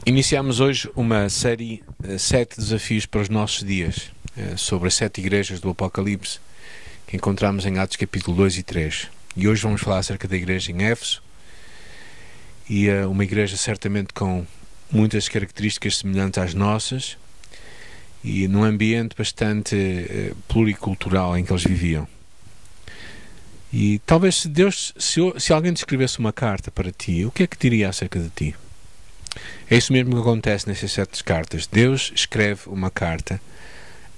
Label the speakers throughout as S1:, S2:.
S1: Iniciamos hoje uma série 7 desafios para os nossos dias, sobre as 7 igrejas do Apocalipse, que encontramos em Atos capítulo 2 e 3. E hoje vamos falar acerca da igreja em Éfeso, e uma igreja certamente com muitas características semelhantes às nossas, e num ambiente bastante pluricultural em que eles viviam. E talvez se alguém te escrevesse uma carta para ti, o que é que diria acerca de ti? É isso mesmo que acontece nessas 7 cartas. Deus escreve uma carta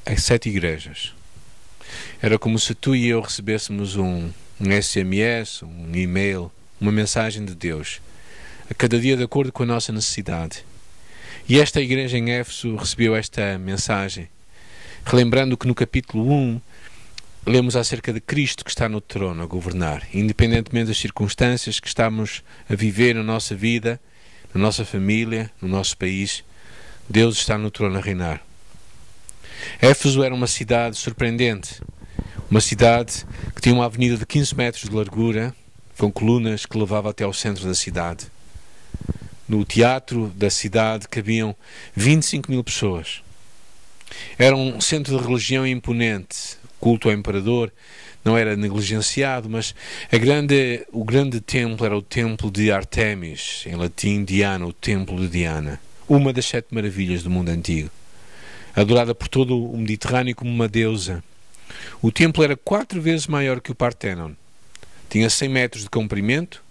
S1: a 7 igrejas. Era como se tu e eu recebêssemos um SMS, um e-mail, uma mensagem de Deus, a cada dia de acordo com a nossa necessidade. E esta igreja em Éfeso recebeu esta mensagem, relembrando que no capítulo 1 lemos acerca de Cristo que está no trono a governar, independentemente das circunstâncias que estamos a viver na nossa vida, na nossa família, no nosso país. Deus está no trono a reinar. Éfeso era uma cidade surpreendente, uma cidade que tinha uma avenida de 15 metros de largura, com colunas que levava até ao centro da cidade. No teatro da cidade cabiam 25 mil pessoas. Era um centro de religião imponente. O culto ao imperador não era negligenciado, mas o grande templo era o templo de Artemis, em latim Diana, o templo de Diana, uma das 7 maravilhas do mundo antigo, adorada por todo o Mediterrâneo como uma deusa. O templo era 4 vezes maior que o Parthenon. Tinha 100 metros de comprimento,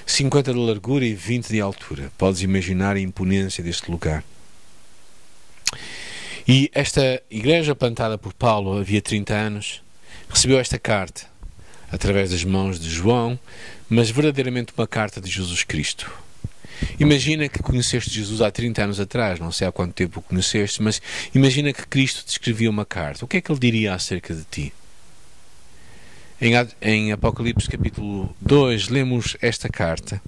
S1: 50 de largura e 20 de altura. Podes imaginar a imponência deste lugar. E esta igreja plantada por Paulo havia 30 anos, recebeu esta carta através das mãos de João, mas verdadeiramente uma carta de Jesus Cristo. Imagina que conheceste Jesus há 30 anos atrás, não sei há quanto tempo o conheceste, mas imagina que Cristo te escrevia uma carta. O que é que ele diria acerca de ti? Em Apocalipse capítulo 2 lemos esta carta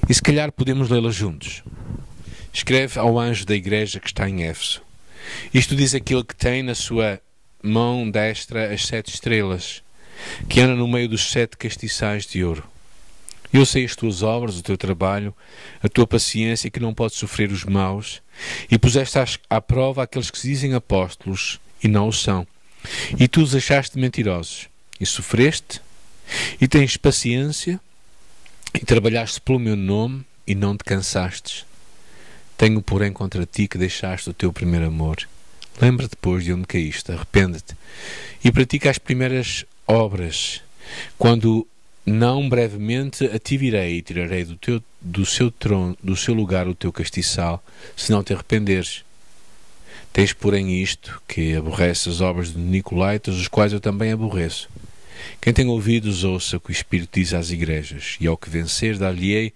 S1: e se calhar podemos lê-la juntos. Escreve ao anjo da igreja que está em Éfeso. Isto diz aquele que tem na sua mão destra as 7 estrelas, que anda no meio dos 7 castiçais de ouro. Eu sei as tuas obras, o teu trabalho, a tua paciência, que não podes sofrer os maus, e puseste à prova aqueles que se dizem apóstolos e não o são. E tu os achaste mentirosos, e sofreste, e tens paciência, e trabalhaste pelo meu nome, e não te cansastes. Tenho, porém, contra ti que deixaste o teu primeiro amor. Lembra depois de onde caíste, arrepende-te, e pratica as primeiras obras. Quando não brevemente a ti virei e tirarei do seu trono, do seu lugar o teu castiçal, se não te arrependeres. Tens, porém, isto, que aborrece as obras de Nicolaitas, os quais eu também aborreço. Quem tem ouvidos, ouça o que o Espírito diz às igrejas, e ao que vencer, dar-lhe-ei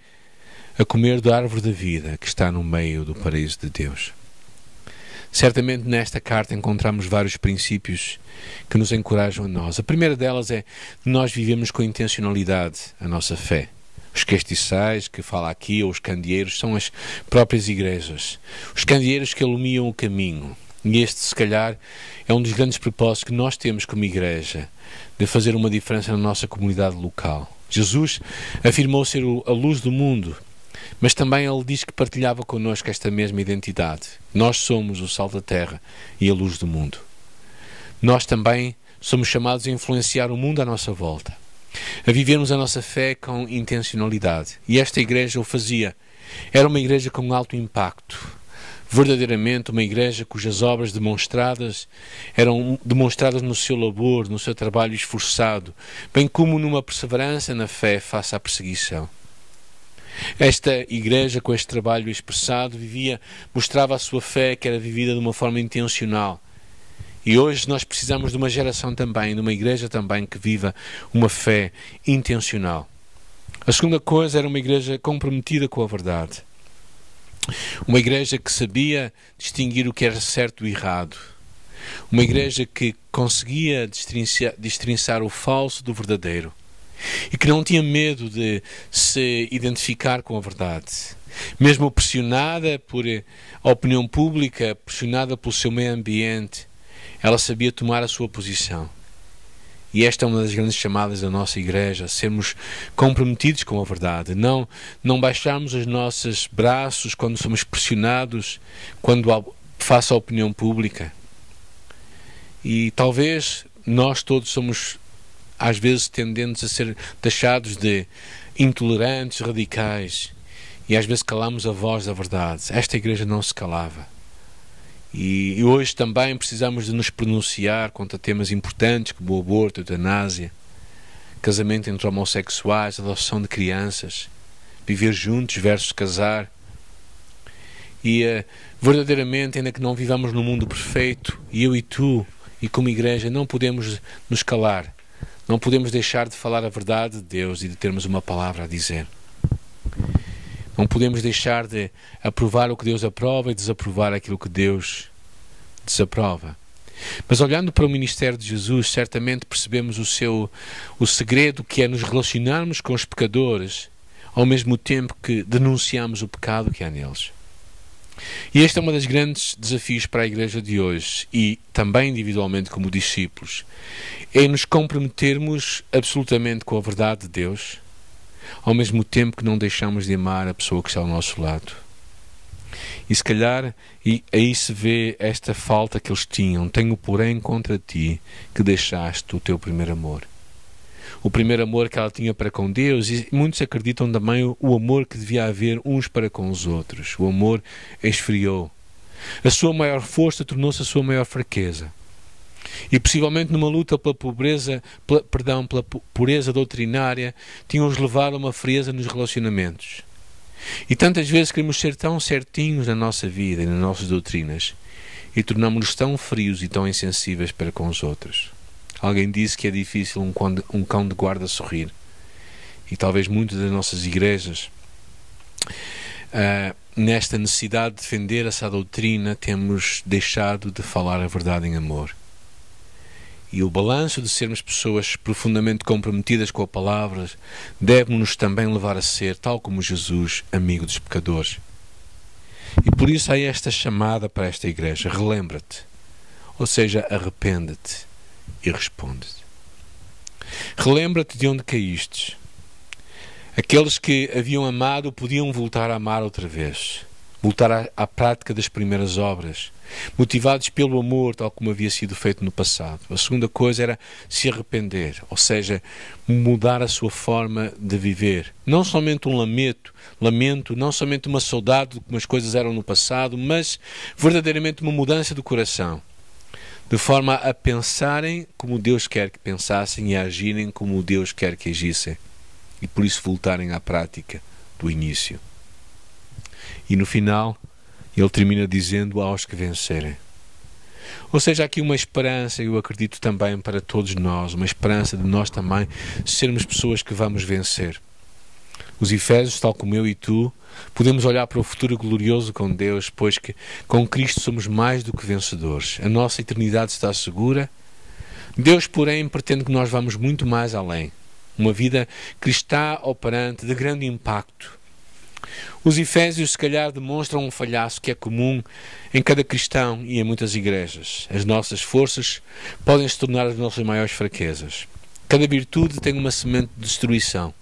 S1: a comer da árvore da vida que está no meio do paraíso de Deus. Certamente nesta carta encontramos vários princípios que nos encorajam a nós. A primeira delas é que nós vivemos com intencionalidade a nossa fé. Os castiçais que fala aqui, ou os candeeiros, são as próprias igrejas. Os candeeiros que iluminam o caminho. E este, se calhar, é um dos grandes propósitos que nós temos como igreja, de fazer uma diferença na nossa comunidade local. Jesus afirmou ser a luz do mundo, mas também ele diz que partilhava connosco esta mesma identidade. Nós somos o sal da terra e a luz do mundo. Nós também somos chamados a influenciar o mundo à nossa volta, a vivermos a nossa fé com intencionalidade. E esta igreja o fazia. Era uma igreja com alto impacto. Verdadeiramente uma igreja cujas obras eram demonstradas no seu labor, no seu trabalho esforçado, bem como numa perseverança na fé face à perseguição. Esta igreja, com este trabalho expressado, mostrava a sua fé, que era vivida de uma forma intencional. E hoje nós precisamos de uma geração também, de uma igreja também, que viva uma fé intencional. A segunda coisa era uma igreja comprometida com a verdade. Uma igreja que sabia distinguir o que era certo do errado. Uma igreja que conseguia destrinçar o falso do verdadeiro. E que não tinha medo de se identificar com a verdade. Mesmo pressionada por a opinião pública, pressionada pelo seu meio ambiente, ela sabia tomar a sua posição. E esta é uma das grandes chamadas da nossa igreja, sermos comprometidos com a verdade, não baixarmos os nossos braços quando somos pressionados, quando face à opinião pública. E talvez nós todos somos, às vezes, tendentes a ser taxados de intolerantes, radicais, e às vezes calamos a voz da verdade. Esta igreja não se calava. E hoje também precisamos de nos pronunciar quanto a temas importantes como o aborto, a eutanásia, casamento entre homossexuais, adoção de crianças, viver juntos versus casar. E verdadeiramente, ainda que não vivamos num mundo perfeito, e eu e tu, e como igreja, não podemos nos calar. Não podemos deixar de falar a verdade de Deus e de termos uma palavra a dizer. Não podemos deixar de aprovar o que Deus aprova e desaprovar aquilo que Deus desaprova. Mas olhando para o ministério de Jesus, certamente percebemos o segredo, que é nos relacionarmos com os pecadores, ao mesmo tempo que denunciamos o pecado que há neles. E este é um dos grandes desafios para a igreja de hoje, e também individualmente como discípulos, é nos comprometermos absolutamente com a verdade de Deus, ao mesmo tempo que não deixamos de amar a pessoa que está ao nosso lado. E se calhar aí se vê esta falta que eles tinham. Tenho, porém, contra ti que deixaste o teu primeiro amor. O primeiro amor que ela tinha para com Deus, e muitos acreditam também o amor que devia haver uns para com os outros. O amor esfriou. A sua maior força tornou-se a sua maior fraqueza. E possivelmente numa luta pela pureza doutrinária, tinham-os levado a uma frieza nos relacionamentos. E tantas vezes queremos ser tão certinhos na nossa vida e nas nossas doutrinas, e tornamos-nos tão frios e tão insensíveis para com os outros. Alguém disse que é difícil um cão de guarda sorrir. E talvez muitas das nossas igrejas, nesta necessidade de defender essa doutrina, temos deixado de falar a verdade em amor. E o balanço de sermos pessoas profundamente comprometidas com a palavra deve-nos também levar a ser, tal como Jesus, amigo dos pecadores. E por isso há esta chamada para esta igreja: relembra-te, ou seja, arrepende-te e responde-te. Relembra-te de onde caíste. Aqueles que haviam amado podiam voltar a amar outra vez, voltar à prática das primeiras obras, motivados pelo amor, tal como havia sido feito no passado. A segunda coisa era se arrepender, ou seja, mudar a sua forma de viver. Não somente um lamento, não somente uma saudade de como as coisas eram no passado, mas verdadeiramente uma mudança do coração, de forma a pensarem como Deus quer que pensassem e a agirem como Deus quer que agissem, e por isso voltarem à prática do início. E no final, ele termina dizendo: aos que vencerem. Ou seja, aqui uma esperança, eu acredito também para todos nós, uma esperança de nós também sermos pessoas que vamos vencer. Os Efésios, tal como eu e tu, podemos olhar para o futuro glorioso com Deus, pois que com Cristo somos mais do que vencedores. A nossa eternidade está segura. Deus, porém, pretende que nós vamos muito mais além. Uma vida cristã operante de grande impacto. Os Efésios, se calhar, demonstram um falhaço que é comum em cada cristão e em muitas igrejas. As nossas forças podem se tornar as nossas maiores fraquezas. Cada virtude tem uma semente de destruição.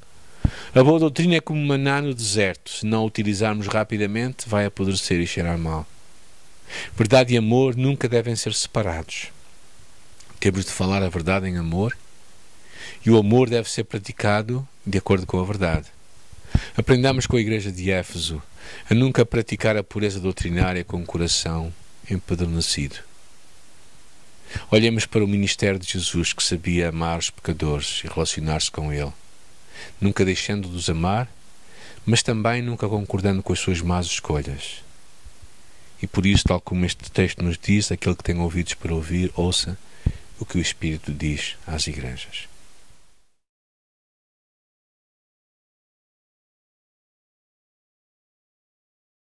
S1: A boa doutrina é como maná no deserto. Se não a utilizarmos rapidamente, vai apodrecer e cheirar mal. Verdade e amor nunca devem ser separados. Temos de falar a verdade em amor, e o amor deve ser praticado de acordo com a verdade. Aprendamos com a igreja de Éfeso a nunca praticar a pureza doutrinária com o coração empadronecido. Olhemos para o ministério de Jesus, que sabia amar os pecadores e relacionar-se com ele, nunca deixando de os amar, mas também nunca concordando com as suas más escolhas. E por isso, tal como este texto nos diz, aquele que tem ouvidos para ouvir, ouça o que o Espírito diz às igrejas.